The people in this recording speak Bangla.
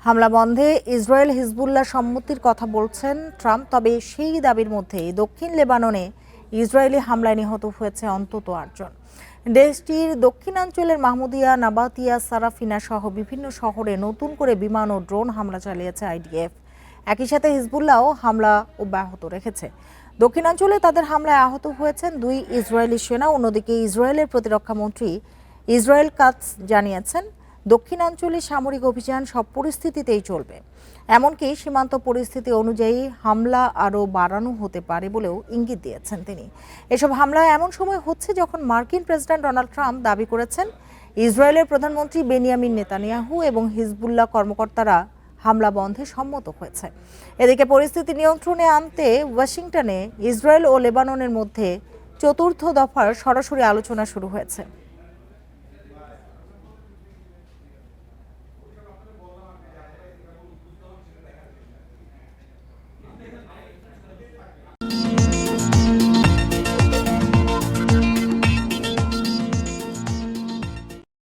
হামলা বন্ধে ইসরায়েল হিজবুল্লাহ সম্মতির কথা বলছেন ট্রাম্প। তবে সেই দাবির মধ্যেই দক্ষিণ লেবাননে ইসরায়েলি হামলায় নিহত হয়েছে অন্তত ৮ জন। দেশটির দক্ষিণাঞ্চলের মাহমুদিয়া, নাবাতিয়া, সারাফিনা সহ বিভিন্ন শহরে নতুন করে বিমান ও ড্রোন হামলা চালিয়েছে আইডিএফ। একই সাথে হিজবুল্লাহও হামলা অব্যাহত রেখেছে। দক্ষিণাঞ্চলে তাদের হামলায় আহত হয়েছেন 2 ইসরায়েলি সেনা। অন্যদিকে ইসরায়েলের প্রতিরক্ষা মন্ত্রী ইসরায়েল কাটজ জানিয়েছেন, দক্ষিণাঞ্চলে সামরিক অভিযান সব পরিস্থিতিতেই চলবে। এমনকি সীমান্ত পরিস্থিতি অনুযায়ী হামলা আরও বাড়ানো হতে পারে বলেও ইঙ্গিত দিয়েছেন তিনি। এসব হামলা এমন সময় হচ্ছে যখন মার্কিন প্রেসিডেন্ট ডোনাল্ড ট্রাম্প দাবি করেছেন ইসরায়েলের প্রধানমন্ত্রী বেনিয়ামিন নেতানিয়াহু এবং হিজবুল্লাহ কর্মকর্তারা হামলা বন্ধে সম্মত হয়েছে। এদিকে পরিস্থিতি নিয়ন্ত্রণে আনতে ওয়াশিংটনে ইসরায়েল ও লেবাননের মধ্যে 4র্থ দফার সরাসরি আলোচনা শুরু হয়েছে।